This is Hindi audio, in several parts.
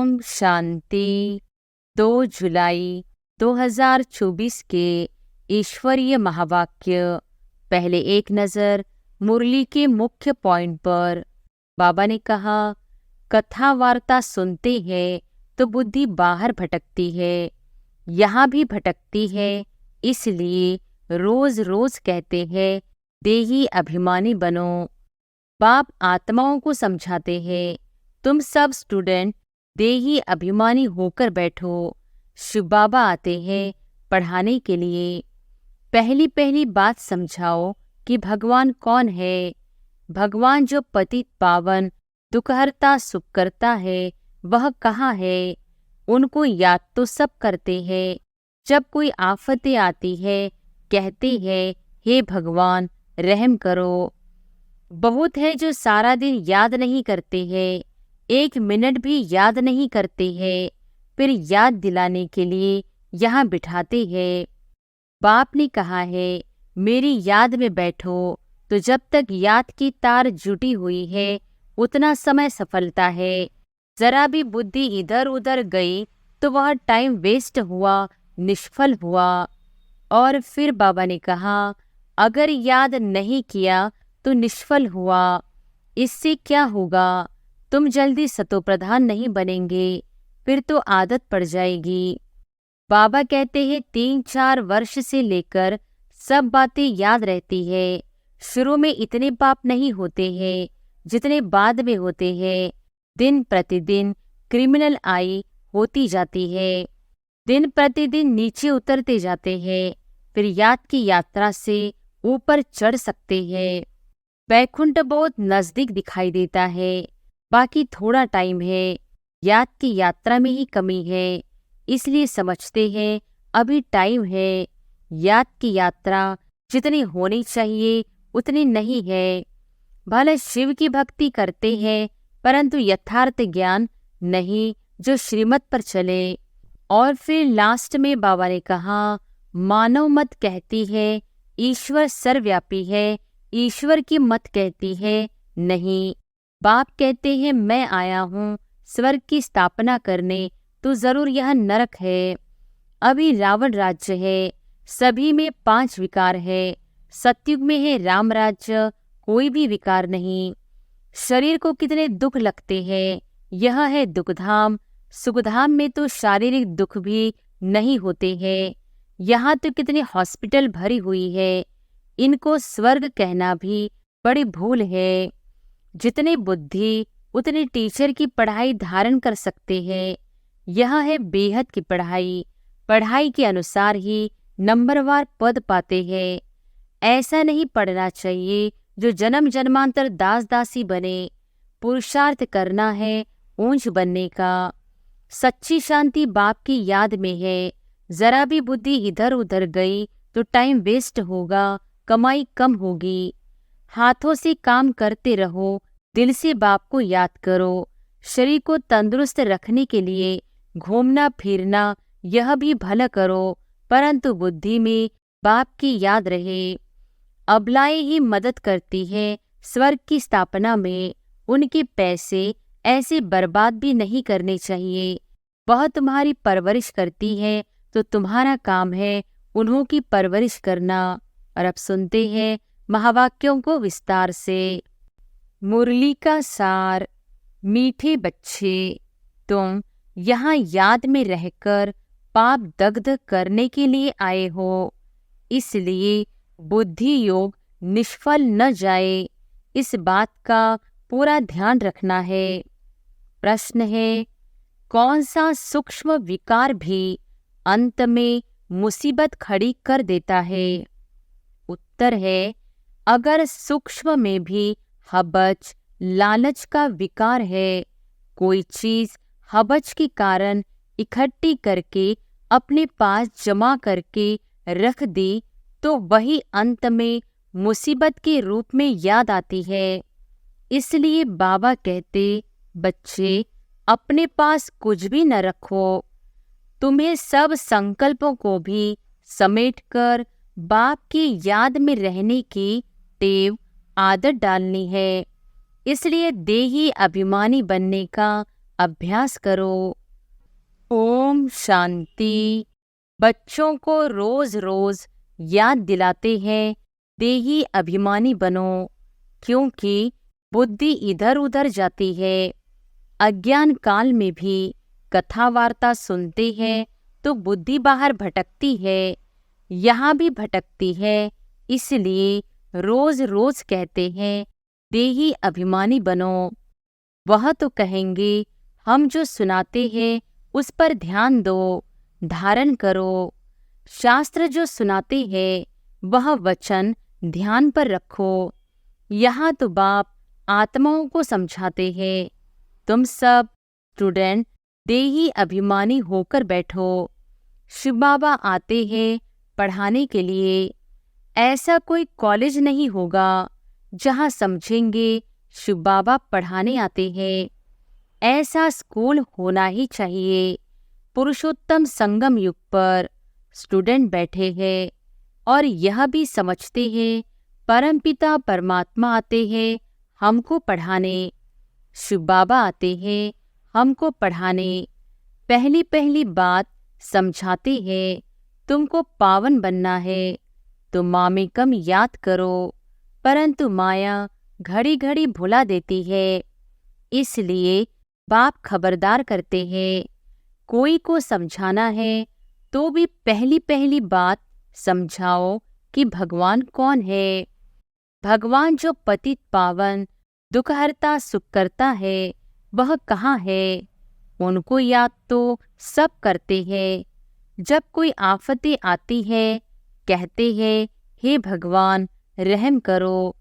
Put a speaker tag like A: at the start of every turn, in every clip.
A: ओम शांति। 2 जुलाई 2024 के ईश्वरीय महावाक्य। पहले एक नज़र मुरली के मुख्य पॉइंट पर। बाबा ने कहा, कथा वार्ता सुनते हैं तो बुद्धि बाहर भटकती है, यहाँ भी भटकती है। इसलिए रोज रोज कहते हैं, देही अभिमानी बनो। बाप आत्माओं को समझाते हैं, तुम सब स्टूडेंट देही अभिमानी होकर बैठो। शिव बाबा आते हैं पढ़ाने के लिए। पहली पहली बात समझाओ कि भगवान कौन है। भगवान जो पतित पावन दुखहर्ता सुख करता है, वह कहाँ है। उनको याद तो सब करते हैं। जब कोई आफतें आती है, कहते हैं, हे भगवान रहम करो। बहुत है जो सारा दिन याद नहीं करते हैं, 1 मिनट भी याद नहीं करते हैं, फिर याद दिलाने के लिए यहाँ बिठाते हैं। बाप ने कहा है, मेरी याद में बैठो। तो जब तक याद की तार जुटी हुई है, उतना समय सफलता है। जरा भी बुद्धि इधर उधर गई तो वह टाइम वेस्ट हुआ, निष्फल हुआ। और फिर बाबा ने कहा, अगर याद नहीं किया तो निष्फल हुआ। इससे क्या होगा, तुम जल्दी सतोप्रधान नहीं बनेंगे, फिर तो आदत पड़ जाएगी। बाबा कहते हैं 3-4 वर्ष से लेकर सब बातें याद रहती है। शुरू में इतने पाप नहीं होते हैं जितने बाद में होते हैं। दिन प्रतिदिन क्रिमिनल आई होती जाती है, दिन प्रतिदिन नीचे उतरते जाते हैं, फिर याद की यात्रा से ऊपर चढ़ सकते हैं। वैकुंठ बहुत नजदीक दिखाई देता है, बाकी थोड़ा टाइम है। याद की यात्रा में ही कमी है, इसलिए समझते हैं अभी टाइम है। याद की यात्रा जितनी होनी चाहिए उतनी नहीं है। भले शिव की भक्ति करते हैं, परंतु यथार्थ ज्ञान नहीं जो श्रीमत पर चले। और फिर लास्ट में बाबा ने कहा, मानव मत कहती है ईश्वर सर्वव्यापी है, ईश्वर की मत कहती है नहीं। बाप कहते हैं, मैं आया हूँ स्वर्ग की स्थापना करने, तो जरूर यह नरक है। अभी रावण राज्य है, सभी में 5 विकार है। सतयुग में है राम राज्य, कोई भी विकार नहीं। शरीर को कितने दुख लगते हैं, यह है दुखधाम। सुखधाम में तो शारीरिक दुख भी नहीं होते हैं। यहाँ तो कितनी हॉस्पिटल भरी हुई है, इनको स्वर्ग कहना भी बड़ी भूल है। जितनी बुद्धि उतनी टीचर की पढ़ाई धारण कर सकते हैं। यह है बेहद की पढ़ाई, पढ़ाई के अनुसार ही नंबरवार पद पाते हैं। ऐसा नहीं पढ़ना चाहिए जो जन्म जन्मांतर दास दासी बने। पुरुषार्थ करना है ऊंच बनने का। सच्ची शांति बाप की याद में है। जरा भी बुद्धि इधर उधर गई तो टाइम वेस्ट होगा, कमाई कम होगी। हाथों से काम करते रहो, दिल से बाप को याद करो। शरीर को तंदुरुस्त रखने के लिए घूमना फिरना यह भी भला करो, परंतु बुद्धि में बाप की याद रहे। अबलाएं ही मदद करती है स्वर्ग की स्थापना में। उनके पैसे ऐसे बर्बाद भी नहीं करने चाहिए। वह तुम्हारी परवरिश करती है तो तुम्हारा काम है उन्हों की परवरिश करना। और अब सुनते हैं महावाक्यों को विस्तार से। मुरली का सार। मीठे बच्चे, तुम यहाँ याद में रहकर पाप दग्ध करने के लिए आए हो, इसलिए बुद्धि योग निष्फल न जाए, इस बात का पूरा ध्यान रखना है। प्रश्न है, कौन सा सूक्ष्म विकार भी अंत में मुसीबत खड़ी कर देता है? उत्तर है, अगर सूक्ष्म में भी हबच लालच का विकार है, कोई चीज हबच के कारण इकट्ठी करके अपने पास जमा करके रख दी, तो वही अंत में मुसीबत के रूप में याद आती है। इसलिए बाबा कहते, बच्चे अपने पास कुछ भी न रखो। तुम्हें सब संकल्पों को भी समेटकर बाप की याद में रहने की टेव आदत डालनी है। इसलिए देही अभिमानी बनने का अभ्यास करो। ओम शांति। बच्चों को रोज रोज याद दिलाते हैं देही अभिमानी बनो, क्योंकि बुद्धि इधर उधर जाती है। अज्ञान काल में भी कथा वार्ता सुनते हैं तो बुद्धि बाहर भटकती है, यहाँ भी भटकती है। इसलिए रोज रोज कहते हैं देही अभिमानी बनो। वह तो कहेंगे हम जो सुनाते हैं उस पर ध्यान दो, धारण करो। शास्त्र जो सुनाते हैं वह वचन ध्यान पर रखो। यहाँ तो बाप आत्माओं को समझाते हैं, तुम सब स्टूडेंट देही अभिमानी होकर बैठो। शिव बाबा आते हैं पढ़ाने के लिए। ऐसा कोई कॉलेज नहीं होगा जहाँ समझेंगे शिव बाबा पढ़ाने आते हैं। ऐसा स्कूल होना ही चाहिए। पुरुषोत्तम संगम युग पर स्टूडेंट बैठे हैं और यह भी समझते हैं परमपिता परमात्मा आते हैं हमको पढ़ाने। शिव बाबा आते हैं हमको पढ़ाने। पहली पहली बात समझाते हैं तुमको पावन बनना है तो मामेकम याद करो, परंतु माया घड़ी घड़ी भुला देती है। इसलिए बाप खबरदार करते हैं, कोई को समझाना है तो भी पहली पहली बात समझाओ कि भगवान कौन है। भगवान जो पतित पावन दुखहर्ता सुख करता है वह कहाँ है। उनको याद तो सब करते हैं। जब कोई आफतें आती है कहते हैं हे भगवान रहम करो।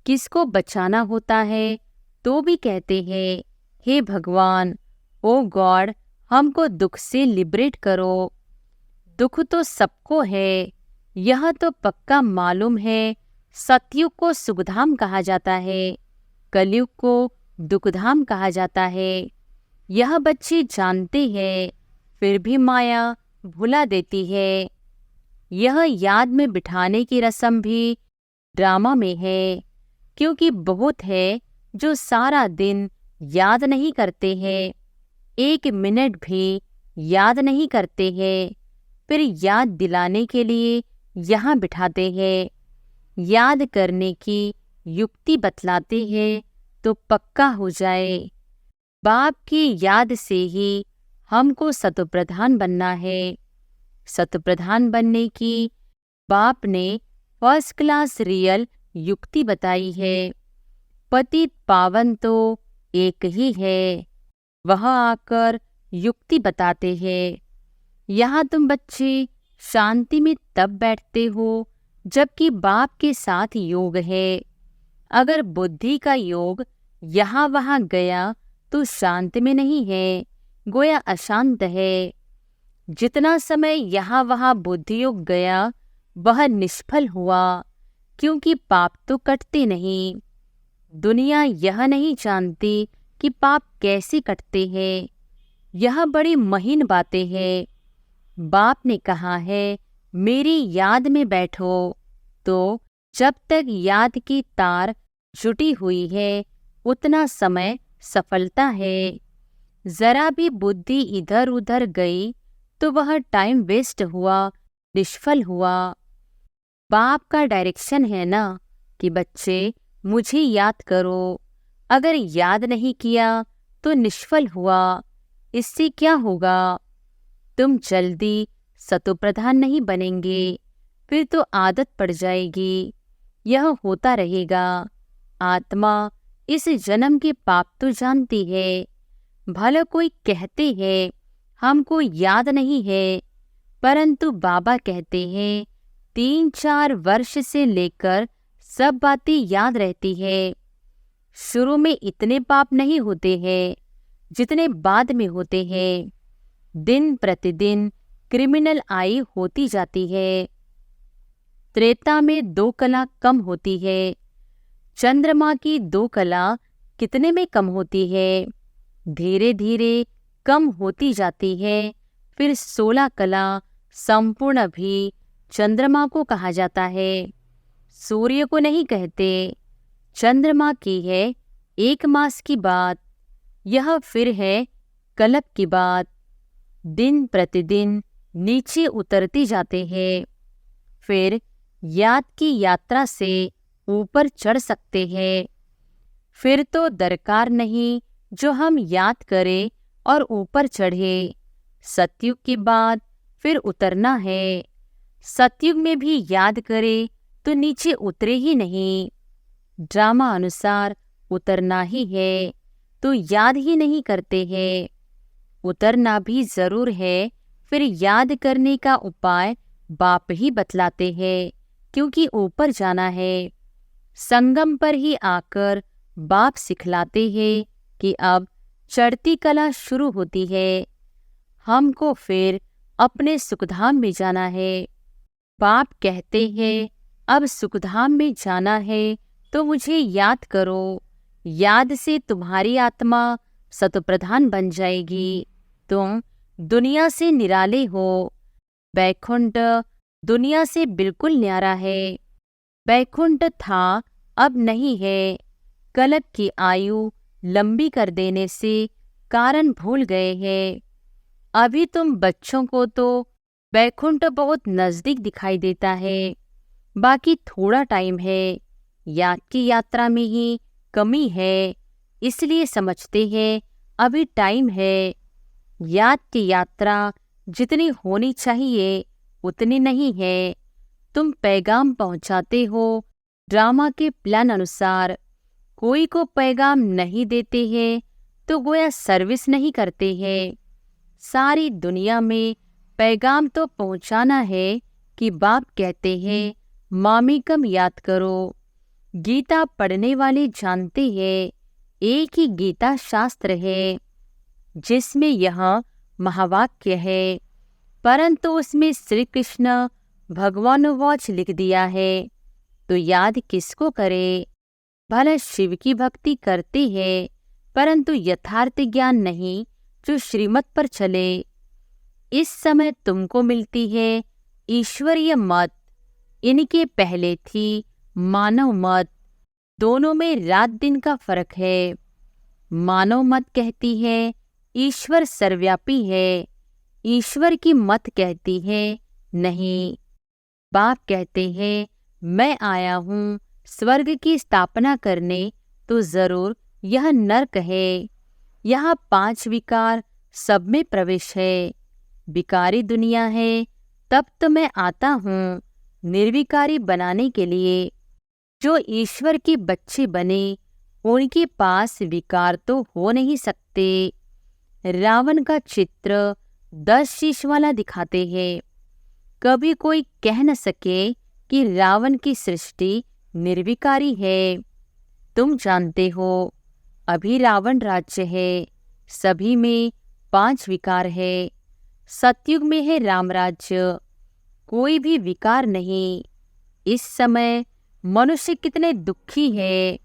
A: किसको बचाना होता है तो भी कहते हैं हे भगवान, ओ गॉड हमको दुख से लिबरेट करो। दुख तो सबको है, यह तो पक्का मालूम है। सतयुग को सुखधाम कहा जाता है, कलयुग को दुखधाम कहा जाता है। यह बच्चे जानते हैं, फिर भी माया भुला देती है। यह याद में बिठाने की रस्म भी ड्रामा में है, क्योंकि बहुत है जो सारा दिन याद नहीं करते हैं, एक मिनट भी याद नहीं करते हैं। फिर याद दिलाने के लिए यहाँ बिठाते हैं, याद करने की युक्ति बतलाते हैं तो पक्का हो जाए। बाप की याद से ही हमको सतोप्रधान बनना है। सतोप्रधान बनने की बाप ने फर्स्ट क्लास रियल युक्ति बताई है। पतित पावन तो एक ही है, वह आकर युक्ति बताते हैं। यहाँ तुम बच्चे शांति में तब बैठते हो जबकि बाप के साथ योग है। अगर बुद्धि का योग यहाँ वहाँ गया तो शांत में नहीं है, गोया अशांत है। जितना समय यहाँ वहाँ बुद्धि योग गया वह निष्फल हुआ, क्योंकि पाप तो कटते नहीं। दुनिया यह नहीं जानती कि पाप कैसे कटते हैं। यह बड़ी महीन बातें हैं। बाप ने कहा है मेरी याद में बैठो, तो जब तक याद की तार जुटी हुई है उतना समय सफलता है। जरा भी बुद्धि इधर उधर गई तो वह टाइम वेस्ट हुआ, निष्फल हुआ। बाप का डायरेक्शन है ना कि बच्चे मुझे याद करो। अगर याद नहीं किया तो निष्फल हुआ, इससे क्या होगा? तुम जल्दी सतोप्रधान नहीं बनेंगे, फिर तो आदत पड़ जाएगी। यह होता रहेगा। आत्मा इस जन्म के पाप तो जानती है। भला कोई कहते हैं हमको याद नहीं है, परंतु बाबा कहते हैं 3-4 वर्ष से लेकर सब बातें याद रहती है। शुरू में इतने पाप नहीं होते हैं जितने बाद में होते हैं। दिन प्रतिदिन क्रिमिनल आई होती जाती है। त्रेता में 2 कला कम होती है। चंद्रमा की 2 कला कितने में कम होती है? धीरे धीरे कम होती जाती है। फिर 16 कला संपूर्ण भी चंद्रमा को कहा जाता है, सूर्य को नहीं कहते। चंद्रमा की है 1 मास की बात। यह फिर है कलप की बात। दिन प्रतिदिन नीचे उतरते जाते हैं, फिर याद की यात्रा से ऊपर चढ़ सकते हैं। फिर तो दरकार नहीं जो हम याद करें और ऊपर चढ़े। सतयुग के बाद फिर उतरना है। सतयुग में भी याद करे तो नीचे उतरे ही नहीं। ड्रामा अनुसार उतरना ही है तो याद ही नहीं करते हैं। उतरना भी जरूर है, फिर याद करने का उपाय बाप ही बतलाते हैं, क्योंकि ऊपर जाना है। संगम पर ही आकर बाप सिखलाते हैं कि अब चढ़ती कला शुरू होती है। हमको फिर अपने सुखधाम में जाना है। बाप कहते हैं अब सुखधाम में जाना है तो मुझे याद करो। याद से तुम्हारी आत्मा सतप्रधान बन जाएगी। तुम दुनिया से निराले हो। बैकुंठ दुनिया से बिल्कुल न्यारा है। बैकुंठ था, अब नहीं है। कलप की आयु लंबी कर देने से कारण भूल गए हैं। अभी तुम बच्चों को तो बैकुंठ बहुत नजदीक दिखाई देता है, बाकी थोड़ा टाइम है। याद की यात्रा में ही कमी है, इसलिए समझते हैं अभी टाइम है। याद की यात्रा जितनी होनी चाहिए उतनी नहीं है। तुम पैगाम पहुंचाते हो ड्रामा के प्लान अनुसार। कोई को पैगाम नहीं देते हैं तो गोया सर्विस नहीं करते हैं। सारी दुनिया में पैगाम तो पहुंचाना है कि बाप कहते हैं मामिकम याद करो। गीता पढ़ने वाले जानते हैं एक ही गीता शास्त्र है, जिसमें यह महावाक्य है, परंतु उसमें श्री कृष्ण भगवानुवाच लिख दिया है। तो याद किसको करे? भला शिव की भक्ति करते हैं, परंतु यथार्थ ज्ञान नहीं जो श्रीमत पर चले। इस समय तुमको मिलती है ईश्वरीय मत, इनके पहले थी मानव मत। दोनों में रात दिन का फर्क है। मानव मत कहती है ईश्वर सर्वव्यापी है, ईश्वर की मत कहती है नहीं। बाप कहते हैं मैं आया हूँ स्वर्ग की स्थापना करने, तो जरूर यह नर्क है। यहाँ 5 विकार सब में प्रवेश है। विकारी दुनिया है, तब तो मैं आता हूँ निर्विकारी बनाने के लिए। जो ईश्वर के बच्चे बने उनके पास विकार तो हो नहीं सकते। रावण का चित्र 10 शीश वाला दिखाते हैं। कभी कोई कह न सके कि रावण की सृष्टि निर्विकारी है। तुम जानते हो अभी रावण राज्य है, सभी में 5 विकार है। सतयुग में है राम राज्य, कोई भी विकार नहीं। इस समय मनुष्य कितने दुखी है,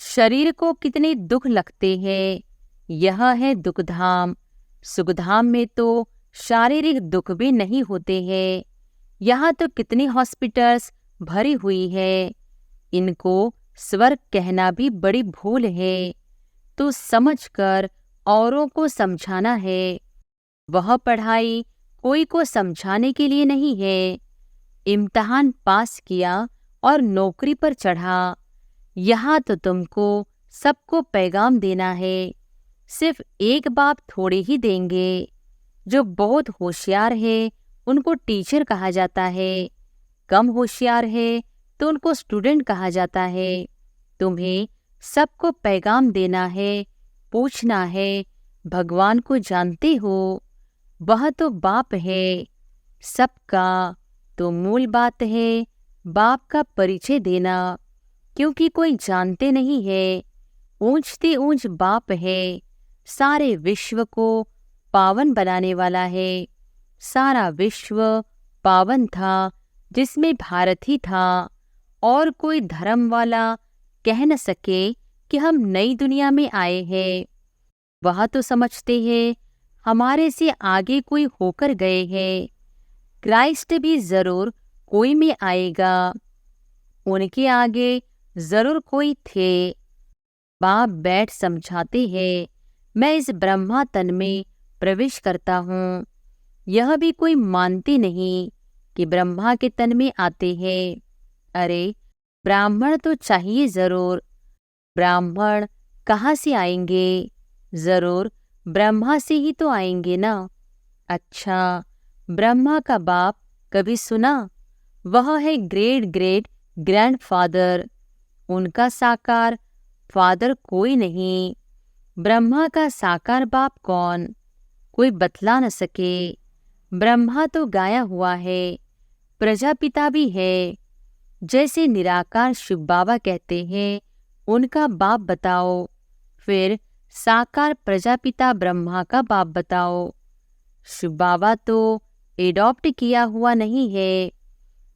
A: शरीर को कितने दुख लगते हैं। यह है दुखधाम। सुखधाम में तो शारीरिक दुख भी नहीं होते हैं। यहाँ तो कितनी हॉस्पिटल्स भरी हुई है। इनको स्वर्ग कहना भी बड़ी भूल है। तो समझकर औरों को समझाना है। वह पढ़ाई कोई को समझाने के लिए नहीं है। इम्तिहान पास किया और नौकरी पर चढ़ा, यहाँ तो तुमको सबको पैगाम देना है। सिर्फ एक बाप थोड़े ही देंगे। जो बहुत होशियार है उनको टीचर कहा जाता है, कम होशियार है तो उनको स्टूडेंट कहा जाता है। तुम्हें सबको पैगाम देना है, पूछना है भगवान को जानते हो? वह तो बाप है सबका। तो मूल बात है बाप का परिचय देना, क्योंकि कोई जानते नहीं है। ऊंचते ऊंच बाप है, सारे विश्व को पावन बनाने वाला है। सारा विश्व पावन था जिसमें भारत ही था, और कोई धर्म वाला कह न सके कि हम नई दुनिया में आए हैं। वह तो समझते हैं हमारे से आगे कोई होकर गए हैं। क्राइस्ट भी जरूर कोई में आएगा, उनके आगे जरूर कोई थे। बाप बैठ समझाते हैं मैं इस ब्रह्मा तन में प्रवेश करता हूँ। यह भी कोई मानते नहीं कि ब्रह्मा के तन में आते हैं। अरे ब्राह्मण तो चाहिए जरूर। ब्राह्मण कहाँ से आएंगे? जरूर ब्रह्मा से ही तो आएंगे ना। अच्छा, ब्रह्मा का बाप कभी सुना? वह है ग्रेट ग्रेट ग्रैंडफादर। उनका साकार फादर कोई नहीं। ब्रह्मा का साकार बाप कौन? कोई बतला न सके। ब्रह्मा तो गाया हुआ है, प्रजापिता भी है। जैसे निराकार शिव बाबा कहते हैं, उनका बाप बताओ। फिर साकार प्रजापिता ब्रह्मा का बाप बताओ। शिव बाबा तो एडॉप्ट किया हुआ नहीं है,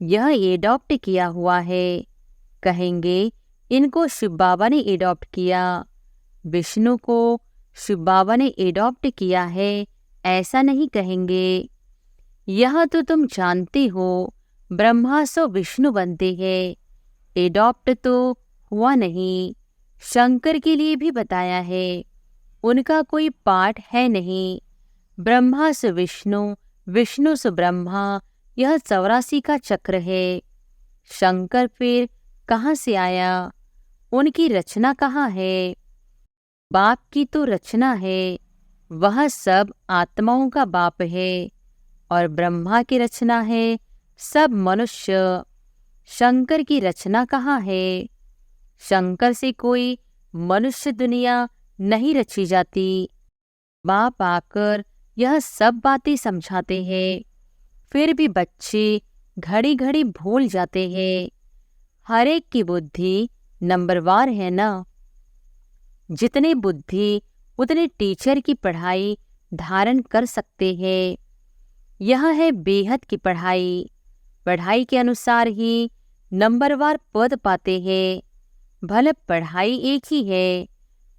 A: यह एडॉप्ट किया हुआ है। कहेंगे इनको शिव बाबा ने एडॉप्ट किया, विष्णु को शिव बाबा ने एडॉप्ट किया है, ऐसा नहीं कहेंगे। यह तो तुम जानते हो, ब्रह्मा सो विष्णु बनते हैं, एडॉप्ट तो हुआ नहीं। शंकर के लिए भी बताया है, उनका कोई पार्ट है नहीं। ब्रह्मा से विष्णु, विष्णु से ब्रह्मा, यह 84 का चक्र है। शंकर फिर कहाँ से आया? उनकी रचना कहाँ है? बाप की तो रचना है, वह सब आत्माओं का बाप है। और ब्रह्मा की रचना है सब मनुष्य। शंकर की रचना कहाँ है? शंकर से कोई मनुष्य दुनिया नहीं रची जाती। बाप आकर यह सब बातें समझाते हैं, फिर भी बच्चे घड़ी घड़ी भूल जाते हैं। हर एक की बुद्धि नंबरवार है ना। जितने बुद्धि उतने टीचर की पढ़ाई धारण कर सकते हैं। यह है बेहद की पढ़ाई। पढ़ाई के अनुसार ही नंबरवार पद पाते हैं। भले पढ़ाई एक ही है,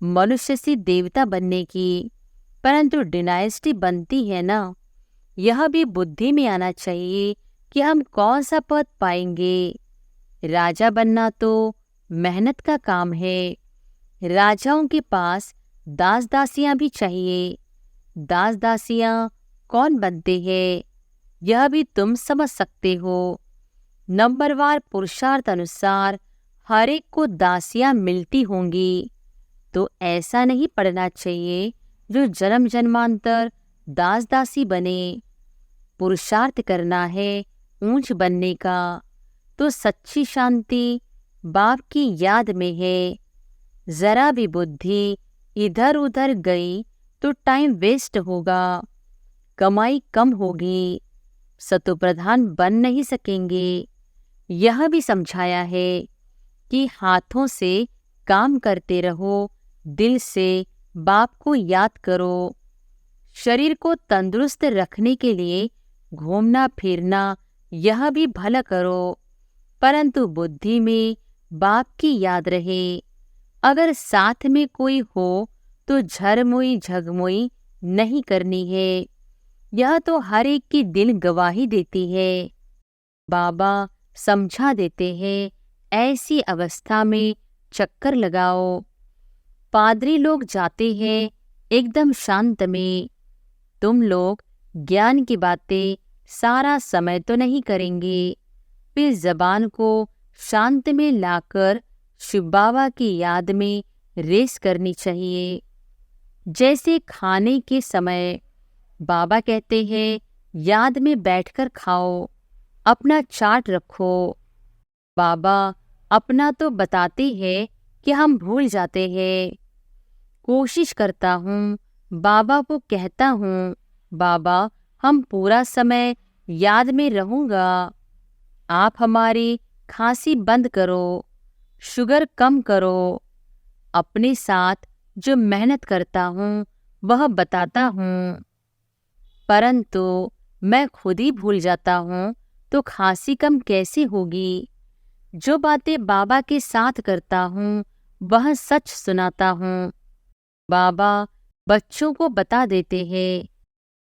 A: मनुष्य से देवता बनने की, परंतु डिनाइस्टी बनती है ना। यह भी बुद्धि में आना चाहिए कि हम कौन सा पद पाएंगे। राजा बनना तो मेहनत का काम है। राजाओं के पास दास दासियां भी चाहिए। दास दासियां कौन बनते हैं, यह भी तुम समझ सकते हो। नंबरवार पुरुषार्थ अनुसार हर एक को दासियां मिलती होंगी, तो ऐसा नहीं पढ़ना चाहिए जो जन्म जन्मांतर दास दासी बने। पुरुषार्थ करना है ऊंच बनने का, तो सच्ची शांति बाप की याद में है। जरा भी बुद्धि इधर उधर गई तो टाइम वेस्ट होगा, कमाई कम होगी, सतोप्रधान बन नहीं सकेंगे। यह भी समझाया है कि हाथों से काम करते रहो, दिल से बाप को याद करो। शरीर को तंदुरुस्त रखने के लिए घूमना फिरना यह भी भला करो, परंतु बुद्धि में बाप की याद रहे। अगर साथ में कोई हो तो झरमुई झगमुई नहीं करनी है। यह तो हर एक की दिल गवाही देती है। बाबा समझा देते हैं, ऐसी अवस्था में चक्कर लगाओ। पादरी लोग जाते हैं एकदम शांत में। तुम लोग ज्ञान की बातें सारा समय तो नहीं करेंगे, फिर जबान को शांत में लाकर शिव बाबा की याद में रेस करनी चाहिए। जैसे खाने के समय बाबा कहते हैं याद में बैठकर खाओ, अपना चाट रखो। बाबा अपना तो बताते हैं कि हम भूल जाते हैं। कोशिश करता हूँ, बाबा को कहता हूँ, बाबा हम पूरा समय याद में रहूँगा। आप हमारी खांसी बंद करो, शुगर कम करो। अपने साथ जो मेहनत करता हूँ वह बताता हूँ, परंतु मैं खुद ही भूल जाता हूँ, तो खांसी कम कैसे होगी। जो बातें बाबा के साथ करता हूँ वह सच सुनाता हूँ। बाबा बच्चों को बता देते हैं।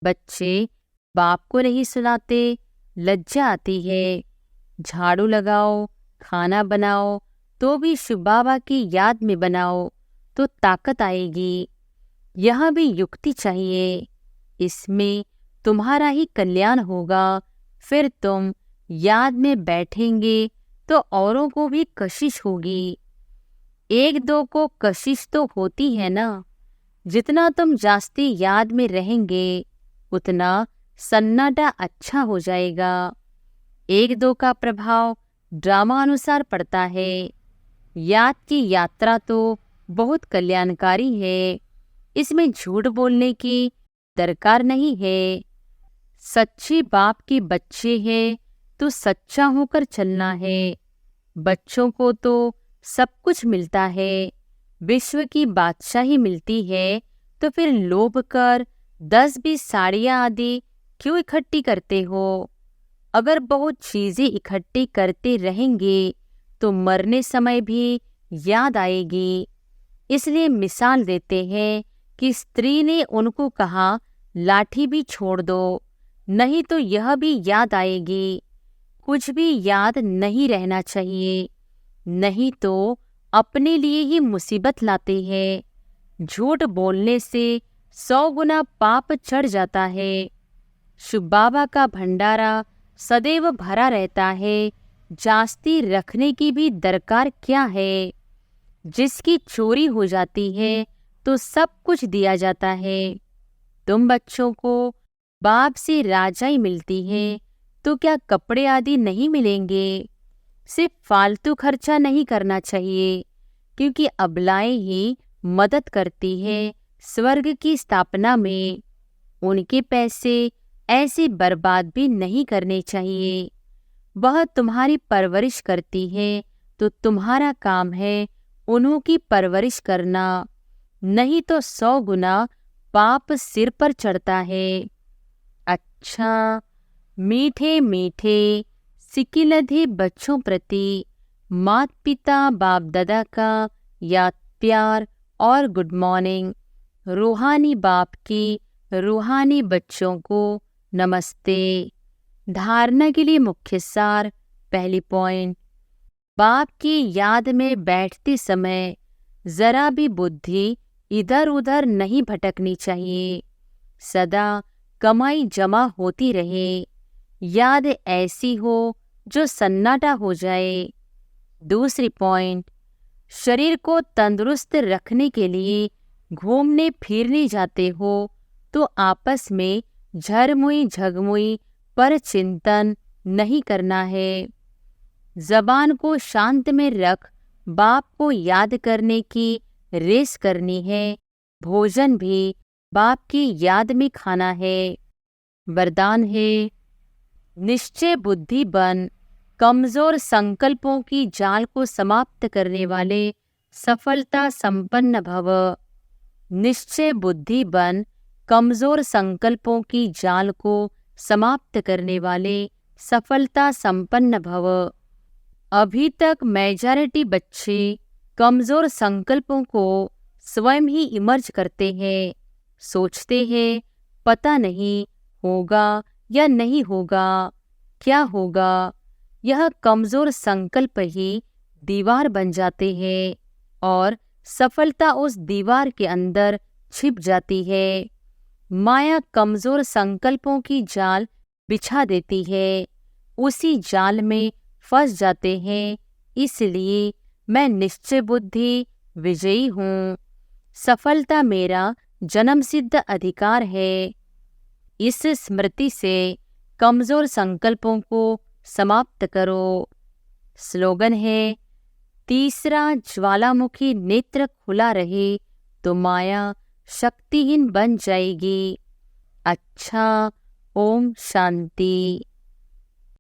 A: बच्चे बाप को नहीं सुनाते, लज्जा आती है। झाड़ू लगाओ, खाना बनाओ, तो भी शिव बाबा की याद में बनाओ, तो ताकत आएगी। यह भी युक्ति चाहिए, इसमें तुम्हारा ही कल्याण होगा। फिर तुम याद में बैठेंगे तो औरों को भी कशिश होगी। एक दो को कशिश तो होती है ना। जितना तुम जास्ती याद में रहेंगे उतना सन्नाटा अच्छा हो जाएगा। एक दो का प्रभाव ड्रामा अनुसार पड़ता है। याद की यात्रा तो बहुत कल्याणकारी है, इसमें झूठ बोलने की दरकार नहीं है। सच्चे बाप के बच्चे हैं तो सच्चा होकर चलना है। बच्चों को तो सब कुछ मिलता है, विश्व की बादशाही मिलती है, तो फिर लोभ कर 10-20 साड़ियाँ आदि क्यों इकट्ठी करते हो? अगर बहुत चीजें इकट्ठी करते रहेंगे तो मरने समय भी याद आएगी। इसलिए मिसाल देते हैं कि स्त्री ने उनको कहा, लाठी भी छोड़ दो, नहीं तो यह भी याद आएगी। कुछ भी याद नहीं रहना चाहिए, नहीं तो अपने लिए ही मुसीबत लाते हैं। झूठ बोलने से 100 गुना पाप चढ़ जाता है। शिव बाबा का भंडारा सदैव भरा रहता है, जास्ती रखने की भी दरकार क्या है। जिसकी चोरी हो जाती है तो सब कुछ दिया जाता है। तुम बच्चों को बाप से राजाई मिलती है तो क्या कपड़े आदि नहीं मिलेंगे? सिर्फ फालतू खर्चा नहीं करना चाहिए, क्योंकि अबलाएं ही मदद करती है स्वर्ग की स्थापना में। उनके पैसे ऐसे बर्बाद भी नहीं करने चाहिए। वह तुम्हारी परवरिश करती है तो तुम्हारा काम है उन्हों की परवरिश करना, नहीं तो 100 गुना पाप सिर पर चढ़ता है। अच्छा, मीठे मीठे सिकिलधे बच्चों प्रति माता पिता बाप दादा का याद प्यार और गुड मॉर्निंग। रूहानी बाप की रूहानी बच्चों को नमस्ते। धारणा के लिए मुख्य सार। पहली पॉइंट, बाप की याद में बैठते समय जरा भी बुद्धि इधर उधर नहीं भटकनी चाहिए। सदा कमाई जमा होती रहे, याद ऐसी हो जो सन्नाटा हो जाए। दूसरी पॉइंट, शरीर को तंदुरुस्त रखने के लिए घूमने फिरने जाते हो तो आपस में झरमुई झगमुई पर चिंतन नहीं करना है। जबान को शांत में रख बाप को याद करने की रेस करनी है। भोजन भी बाप की याद में खाना है। वरदान है, निश्चय बुद्धि बन कमजोर संकल्पों की जाल को समाप्त करने वाले सफलता संपन्न भव। निश्चय बुद्धि बन कमजोर संकल्पों की जाल को समाप्त करने वाले सफलता संपन्न भव। अभी तक मेजॉरिटी बच्चे कमजोर संकल्पों को स्वयं ही इमर्ज करते हैं। सोचते हैं पता नहीं होगा या नहीं होगा, क्या होगा। यह कमजोर संकल्प ही दीवार बन जाते हैं और सफलता उस दीवार के अंदर छिप जाती है। माया कमजोर संकल्पों की जाल बिछा देती है, उसी जाल में फंस जाते हैं। इसलिए मैं निश्चय बुद्धि विजयी हूँ। सफलता मेरा जन्मसिद्ध अधिकार है। इस स्मृति से कमजोर संकल्पों को समाप्त करो। स्लोगन है, तीसरा ज्वालामुखी नेत्र खुला रहे तो माया शक्तिहीन बन जाएगी। अच्छा, ओम शांति।